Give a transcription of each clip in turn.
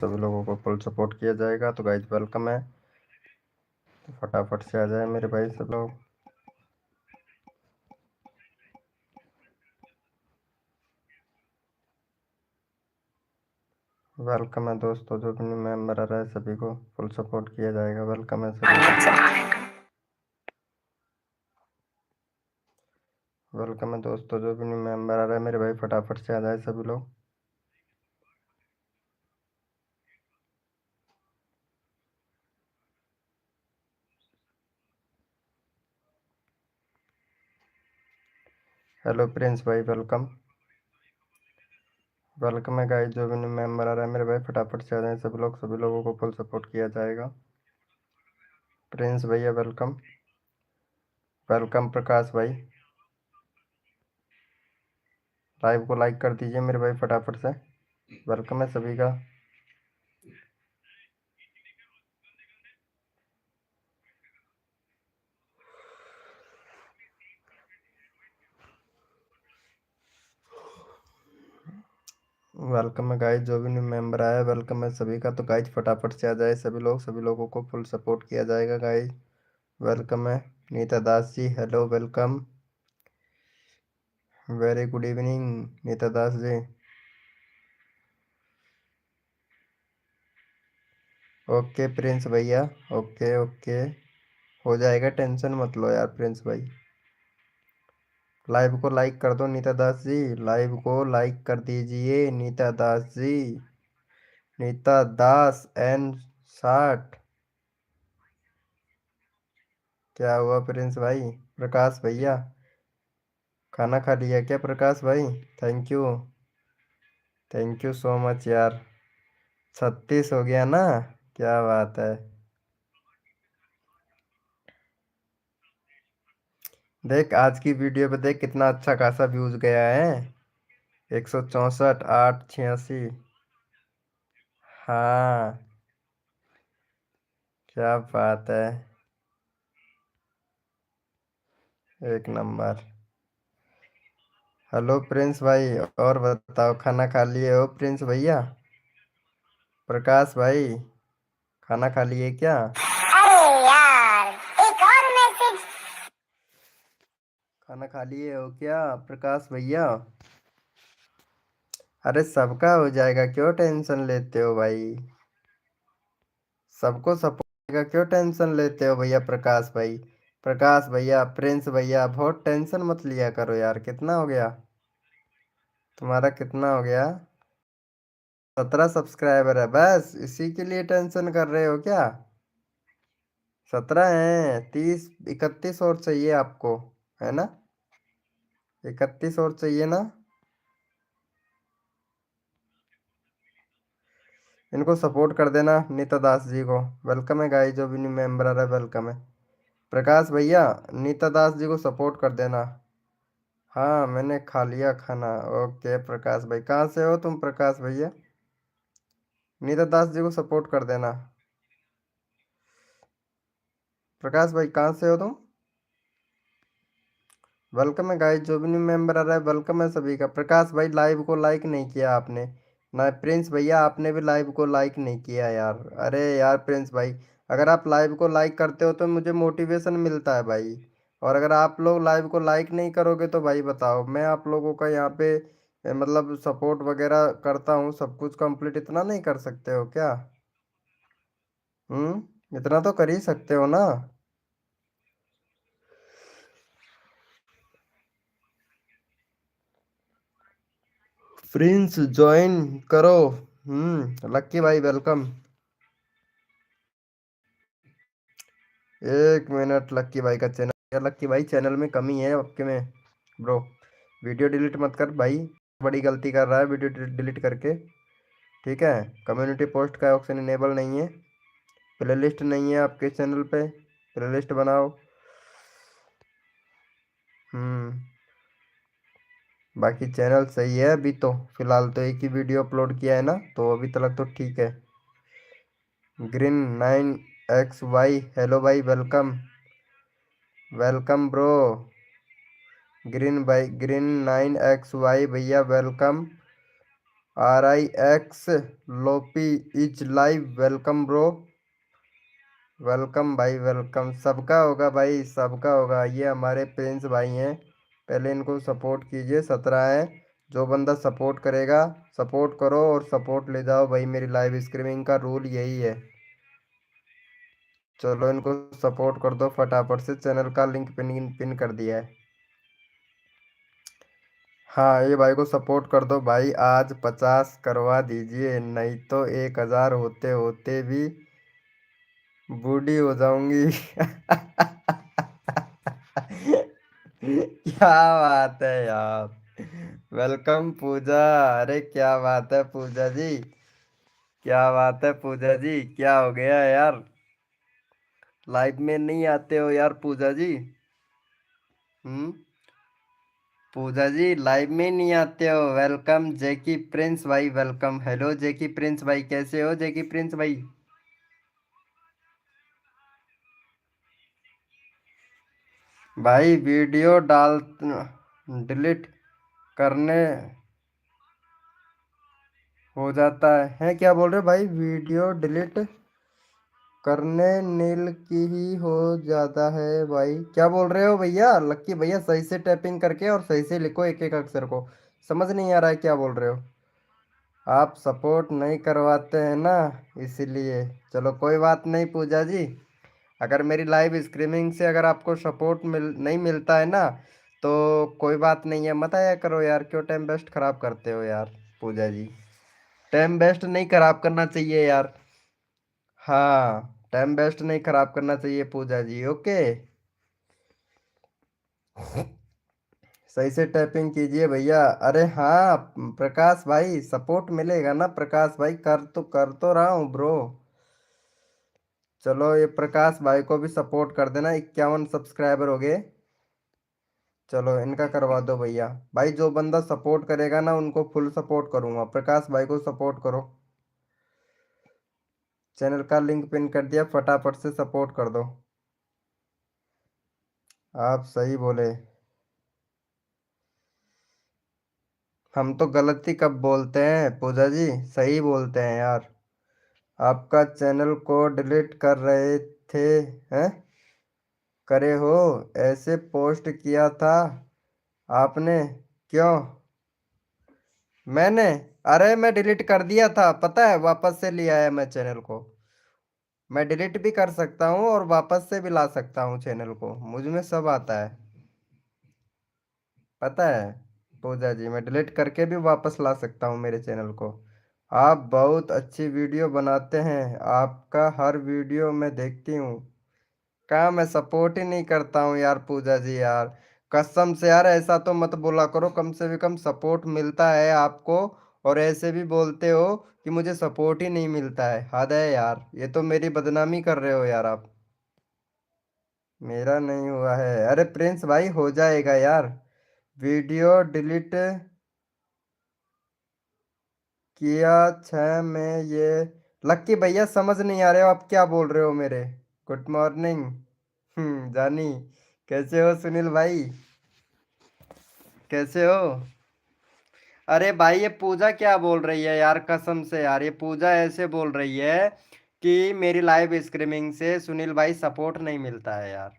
सभी लोगों को फुल सपोर्ट किया जाएगा। तो गाइज वेलकम है, तो फटाफट से आ जाए मेरे भाई सब लोग। वेलकम है दोस्तों, जो भी मेंबर आ रहा है सभी को फुल सपोर्ट किया जाएगा। वेलकम है सभी को। वेलकम है दोस्तों, जो भी मेंबर आ रहा है मेरे भाई फटाफट से आ जाए सभी लोग। हेलो प्रिंस भाई, वेलकम। वेलकम है गाइस, जो भी मेंबर आ रहा है मेरे भाई फटाफट से आ जाए सभी लोग। सभी लोगों को फुल सपोर्ट किया जाएगा। प्रिंस भैया वेलकम। वेलकम प्रकाश भाई। लाइव को लाइक कर दीजिए मेरे भाई फटाफट से। वेलकम है सभी का। वेलकम है गाइस, जो भी न्यू मेंबर आया वेलकम है सभी का। तो गाइस फटाफट से आ जाए सभी लोग, सभी लोगों को फुल सपोर्ट किया जाएगा गाइस। वेलकम है Nita Das ji, hello welcome. Very good evening Nita Das ji. Okay Prince भैया, ओके ओके, हो जाएगा, टेंशन मत लो यार प्रिंस भाई। लाइव को लाइक कर दो नीता दास जी, लाइव को लाइक कर दीजिए नीता दास जी। नीता दास एन 60। क्या हुआ प्रिंस भाई? प्रकाश भैया खाना खा लिया क्या प्रकाश भाई? Thank you, thank you so much यार। 36 हो गया ना, क्या बात है। देख आज की वीडियो पे देख कितना अच्छा खासा व्यूज गया है। 164, 8, 86। हाँ, क्या बात है, एक नंबर। हेलो प्रिंस भाई, और बताओ खाना खा लिए हो प्रिंस भैया? प्रकाश भाई खाना खा लिए क्या? अरे यार, एक और मैसेज। खाना खा लिए हो क्या प्रकाश भैया? अरे सबका हो जाएगा, क्यों टेंशन लेते हो भाई? सबको सपोर्ट का क्यों टेंशन लेते हो भैया प्रकाश भाई? प्रकाश भैया, प्रिंस भैया, बहुत टेंशन मत लिया करो यार। कितना हो गया तुम्हारा, कितना हो गया? 17 सब्सक्राइबर है, बस इसी के लिए टेंशन कर रहे हो क्या? 17 है, 30 31 और चाहिए आपको, है ना? 31 और चाहिए ना? इनको सपोर्ट कर देना नीता दास जी को। वेलकम है गाइस, जो भी न्यू मेंबर आ रहा है वेलकम है। प्रकाश भैया नीता दास जी को सपोर्ट कर देना। हाँ मैंने खा लिया खाना। ओके प्रकाश भाई, कहाँ से हो तुम प्रकाश भैया? नीता दास जी को सपोर्ट कर देना। प्रकाश भाई कहाँ से हो तुम? वेलकम है गाइस, जो भी न्यू मेंबर आ रहा है वेलकम है सभी का। प्रकाश भाई लाइव को लाइक नहीं किया आपने ना? प्रिंस भैया आपने भी लाइव को लाइक नहीं किया यार। अरे यार प्रिंस भाई, अगर आप लाइव को लाइक करते हो तो मुझे मोटिवेशन मिलता है भाई। और अगर आप लोग लाइव को लाइक नहीं करोगे तो भाई बताओ, मैं आप लोगों का यहाँ पे मतलब सपोर्ट वगैरह करता हूँ, सब कुछ कंप्लीट, इतना नहीं कर सकते हो क्या? इतना तो कर ही सकते हो ना? प्रिंस ज्वाइन करो। लक्की भाई वेलकम। एक मिनट, लक्की भाई का चैनल, यार लक्की भाई चैनल में कमी है आपके में ब्रो। वीडियो डिलीट मत कर भाई, बड़ी गलती कर रहा है वीडियो डिलीट करके। ठीक है, कम्युनिटी पोस्ट का ऑप्शन इनेबल नहीं है, प्लेलिस्ट नहीं है आपके चैनल पे, प्लेलिस्ट बनाओ। हम्म बाकी चैनल सही है अभी तो, फिलहाल तो एक ही वीडियो अपलोड किया है ना, तो अभी तक तो ठीक है। Green9XY, हेलो भाई वेलकम। Welcome bro. ग्रीन भाई, Green9XY भैया वेलकम। RIX लोपी is live, welcome bro, welcome भाई वेलकम। सबका होगा भाई, सबका होगा। ये हमारे प्रिंस भाई हैं, पहले इनको सपोर्ट कीजिए। 17 है, जो बंदा सपोर्ट करेगा सपोर्ट करो और सपोर्ट ले जाओ भाई। मेरी लाइव स्ट्रीमिंग का रूल यही है। चलो इनको सपोर्ट कर दो फटाफट से, चैनल का लिंक पिन पिन कर दिया है। हाँ ये भाई को सपोर्ट कर दो भाई, आज 50 करवा दीजिए, नहीं तो 1000 होते होते भी बूढ़ी हो जाऊंगी। क्या बात है यार, वेलकम पूजा। अरे क्या बात है पूजा जी, क्या बात है पूजा जी, क्या हो गया यार, लाइव में नहीं आते हो यार पूजा जी। हम्म, पूजा जी लाइव में नहीं आते हो। वेलकम जेकी प्रिंस भाई, वेलकम। हेलो जेकी प्रिंस भाई, कैसे हो जेकी प्रिंस भाई। भाई वीडियो डाल डिलीट करने हो जाता है क्या बोल रहे हो भाई, वीडियो डिलीट करने नील की ही हो जाता है भाई, क्या बोल रहे हो भैया लक्की भैया, सही से टैपिंग करके और सही से लिखो एक एक अक्षर को, समझ नहीं आ रहा है क्या बोल रहे हो। आप सपोर्ट नहीं करवाते हैं ना, इसीलिए। चलो कोई बात नहीं पूजा जी, अगर मेरी लाइव स्ट्रीमिंग से अगर आपको सपोर्ट नहीं मिलता है ना, तो कोई बात नहीं है, मत आया करो यार, क्यों टाइम वेस्ट खराब करते हो यार पूजा जी। टाइम वेस्ट नहीं खराब करना चाहिए यार। हाँ टाइम वेस्ट नहीं खराब करना चाहिए पूजा जी, ओके। सही से टाइपिंग कीजिए भैया। अरे हाँ प्रकाश भाई, सपोर्ट मिलेगा ना प्रकाश भाई, कर तो रहा हूँ ब्रो। चलो ये प्रकाश भाई को भी सपोर्ट कर देना, 51 सब्सक्राइबर हो गए। चलो इनका करवा दो भैया। भाई जो बंदा सपोर्ट करेगा ना उनको फुल सपोर्ट करूंगा, प्रकाश भाई को सपोर्ट करो। चैनल का लिंक पिन कर दिया, फटाफट से सपोर्ट कर दो। आप सही बोले, हम तो गलती कब बोलते हैं पूजा जी, सही बोलते हैं यार। आपका चैनल को डिलीट कर रहे थे, हैं करे हो, ऐसे पोस्ट किया था आपने, क्यों। मैंने, अरे मैं डिलीट कर दिया था पता है, वापस से लिया है मैं चैनल को। मैं डिलीट भी कर सकता हूँ और वापस से भी ला सकता हूँ चैनल को, मुझ में सब आता है, पता है पूजा जी। मैं डिलीट करके भी वापस ला सकता हूँ मेरे चैनल को। आप बहुत अच्छी वीडियो बनाते हैं, आपका हर वीडियो मैं देखती हूँ। कहाँ मैं सपोर्ट ही नहीं करता हूँ यार पूजा जी यार, कसम से यार, ऐसा तो मत बोला करो, कम से भी कम सपोर्ट मिलता है आपको और ऐसे भी बोलते हो कि मुझे सपोर्ट ही नहीं मिलता है, हद है यार, ये तो मेरी बदनामी कर रहे हो यार आप। मेरा नहीं हुआ है, अरे प्रिंस भाई हो जाएगा यार, वीडियो डिलीट किया 6 में ये। लक्की भैया समझ नहीं आ रहे हो आप क्या बोल रहे हो मेरे। गुड मॉर्निंग, जानी, कैसे हो सुनील भाई, कैसे हो। अरे भाई ये पूजा क्या बोल रही है यार, कसम से यार, ये पूजा ऐसे बोल रही है कि मेरी लाइव स्ट्रीमिंग से सुनील भाई सपोर्ट नहीं मिलता है यार।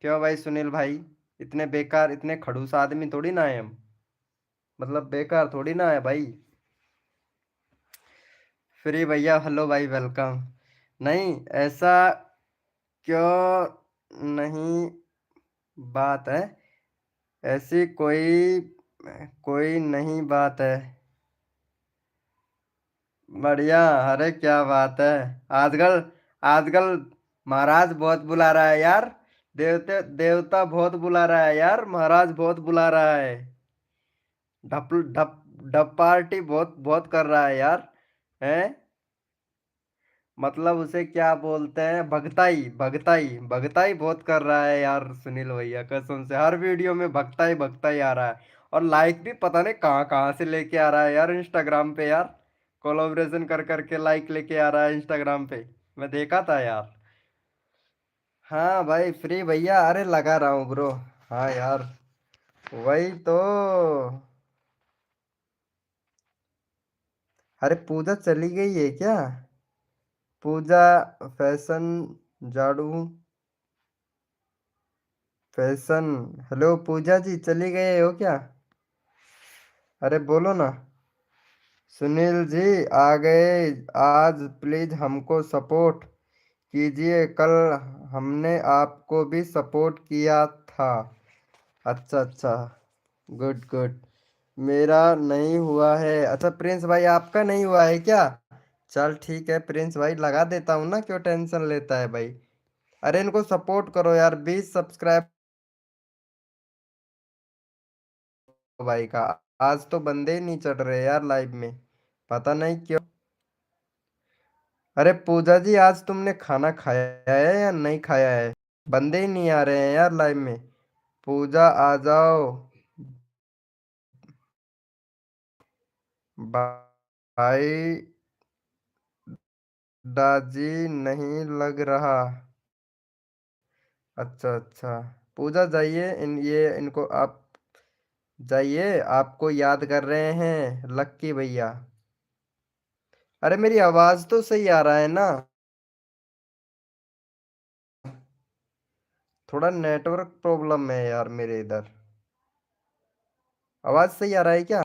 क्यों भाई सुनील भाई, इतने बेकार इतने खड़ूस आदमी थोड़ी ना है हम, मतलब बेकार थोड़ी ना है भाई। फ्री भैया हेलो भाई वेलकम। नहीं ऐसा क्यों नहीं बात है, ऐसी कोई कोई नहीं बात है। बढ़िया, अरे क्या बात है। आजकल आजकल महाराज बहुत बुला रहा है यार, देवता बहुत बुला रहा है यार, महाराज बहुत बुला रहा है। ढप ढप ढप पार्टी बहुत बहुत कर रहा है यार, हैं। मतलब उसे क्या बोलते हैं, भगताई भगताई भगताई बहुत कर रहा है यार सुनील भैया, कसम से हर वीडियो में भगताई भगताई आ रहा है। और लाइक भी पता नहीं कहाँ कहाँ से लेके आ रहा है यार, इंस्टाग्राम पे यार, कोलैबोरेशन कर करके लाइक लेके आ रहा है इंस्टाग्राम पे, मैं देखा था यार। हाँ भाई फ्री भैया, अरे लगा रहा हूँ ब्रो। हाँ यार, वही तो। अरे पूजा चली गई है क्या? पूजा फैशन झाड़ू फैशन। हेलो पूजा जी, चली गए हो क्या? अरे बोलो ना। सुनील जी आ गए। आज प्लीज हमको सपोर्ट कीजिए, कल हमने आपको भी सपोर्ट किया था। अच्छा अच्छा। Good good. मेरा नहीं हुआ है। अच्छा प्रिंस भाई, आपका नहीं हुआ है क्या? चल ठीक है प्रिंस भाई, लगा देता हूँ ना, क्यों टेंशन लेता है भाई। अरे इनको सपोर्ट करो यार, 20 सब्सक्राइब भाई का। आज तो बंदे ही नहीं चढ़ रहे यार लाइव में, पता नहीं क्यों। अरे पूजा जी, आज तुमने खाना खाया है या नहीं खाया है? बंदे ही नहीं आ रहे हैं यार लाइव में। पूजा आ जाओ। भाई दाजी नहीं लग रहा। अच्छा अच्छा। पूजा जाइए, इनको आप जाइए, आपको याद कर रहे हैं लक्की भैया। अरे मेरी आवाज तो सही आ रहा है ना? थोड़ा नेटवर्क प्रॉब्लम है यार मेरे इधर। आवाज सही आ रहा है क्या?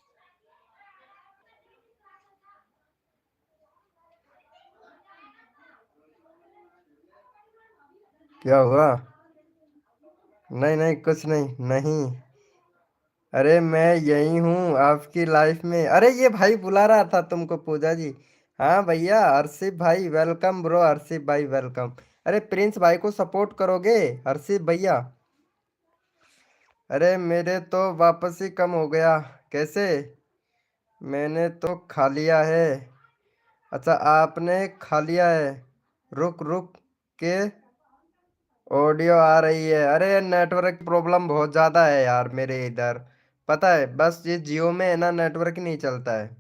क्या हुआ? नहीं नहीं, कुछ नहीं नहीं। अरे मैं यही हूँ आपकी लाइफ में। अरे ये भाई बुला रहा था तुमको, पूजा जी। हाँ भैया, हर्षित भाई वेलकम ब्रो, हर्षित भाई वेलकम। अरे प्रिंस भाई को सपोर्ट करोगे हर्षित भैया? अरे मेरे तो वापस ही कम हो गया। कैसे? मैंने तो खा लिया है। अच्छा आपने खा लिया है। रुक रुक के ऑडियो आ रही है। अरे नेटवर्क प्रॉब्लम बहुत ज़्यादा है यार मेरे इधर। पता है, बस ये जियो में है ना, नेटवर्क नहीं चलता है।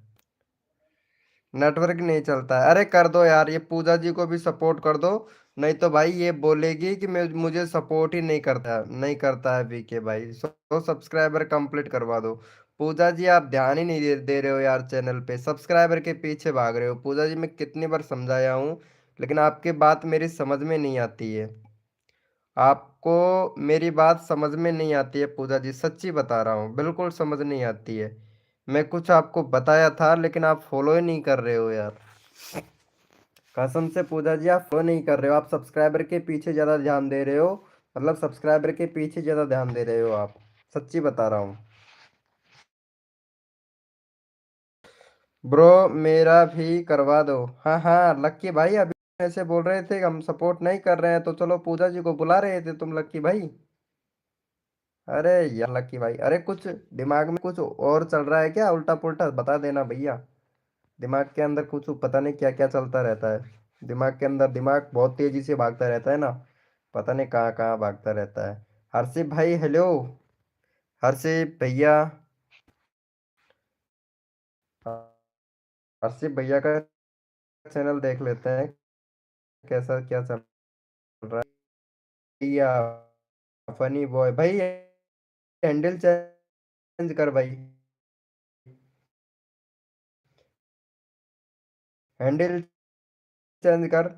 नेटवर्क नहीं चलता है। अरे कर दो यार, ये पूजा जी को भी सपोर्ट कर दो। नहीं तो भाई ये बोलेगी कि मैं मुझे सपोर्ट ही नहीं करता है वीके भाई। सो सब्सक्राइबर कंप्लीट करवा दो। पूजा जी आप ध्यान ही नहीं दे रहे हो यार, चैनल पे सब्सक्राइबर के पीछे भाग रहे हो। पूजा जी मैं कितनी बार समझाया हूँ, लेकिन आपकी बात मेरी समझ में नहीं आती है। आपको मेरी बात समझ में नहीं आती है पूजा जी, सच्ची बता रहा हूँ, बिल्कुल समझ नहीं आती है। मैं कुछ आपको बताया था लेकिन आप फॉलो ही नहीं कर रहे हो यार। कसम से पूजा जी, आप फॉलो नहीं कर रहे हो, आप सब्सक्राइबर के पीछे ज़्यादा ध्यान दे रहे हो। मतलब सब्सक्राइबर के पीछे ज़्यादा ध्यान दे रहे हो आप। सच्ची बता रहा हूँ। ब्रो मेरा भी करवा दो। हाँ हाँ लक्की भाई, अभी ऐसे बोल रहे थे कि हम सपोर्ट नहीं कर रहे हैं, तो चलो पूजा जी को बुला रहे थे तुम लक्की भाई। अरे यार लकी भाई, अरे कुछ दिमाग में कुछ और चल रहा है क्या, उल्टा पुल्टा बता देना भैया। दिमाग के अंदर कुछ पता नहीं क्या क्या चलता रहता है। दिमाग के अंदर दिमाग बहुत तेजी से भागता रहता है ना, पता नहीं कहाँ कहाँ भागता रहता है। हर्षित भाई हेलो। हर्षित भैया। हर्षित भैया का चैनल देख लेते हैं, कैसा क्या चल रहा है। भैया फनी बॉय भाई, हैंडल चेंज कर भाई। हैंडल चेंज कर।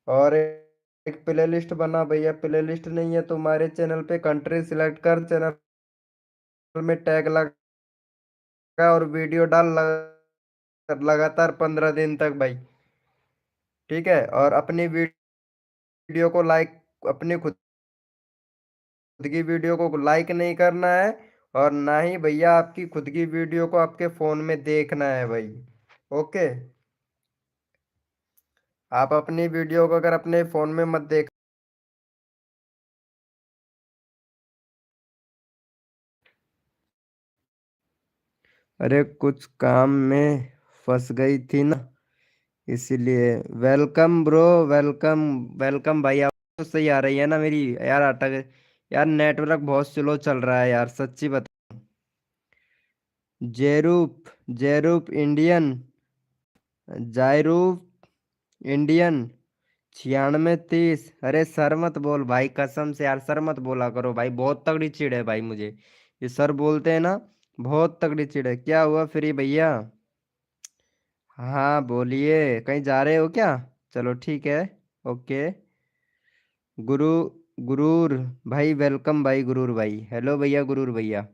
और एक प्ले लिस्ट बना भैया। प्ले लिस्ट नहीं है तुम्हारे चैनल पे, कंट्री सिलेक्ट कर, चैनल में टैग लगा और वीडियो डाल लगातार 15 दिन तक भाई। ठीक है, और अपनी वीडियो को लाइक, अपनी खुद की वीडियो को लाइक नहीं करना है। और ना ही भैया आपकी खुद की वीडियो को आपके फोन में देखना है भाई। ओके। आप अपनी वीडियो को अगर अपने फोन में मत देख। अरे कुछ काम में फंस गई थी ना, इसीलिए। Welcome bro, welcome. वेलकम भाई, आप तो सही आ रही है ना मेरी यार? अटक यार, नेटवर्क बहुत स्लो चल रहा है यार, सच्ची बता। जेरूप, जेरूप इंडियन, जायरूप इंडियन, 96 30। अरे सर मत बोल भाई, कसम से यार सर मत बोला करो भाई, बहुत तगड़ी चिढ़ है भाई मुझे। ये सर बोलते हैं ना, बहुत तगड़ी चिढ़ है। क्या हुआ फ्री भैया? हाँ बोलिए, कहीं जा रहे हो क्या? चलो ठीक है। ओके। गुरु गुरूर भाई, वेलकम भाई, गुरूर भाई, हेलो भैया, गुरूर भैया।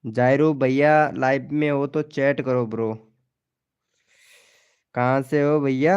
जायरू भैया, लाइव में हो तो चैट करो ब्रो। कहाँ से हो भैया?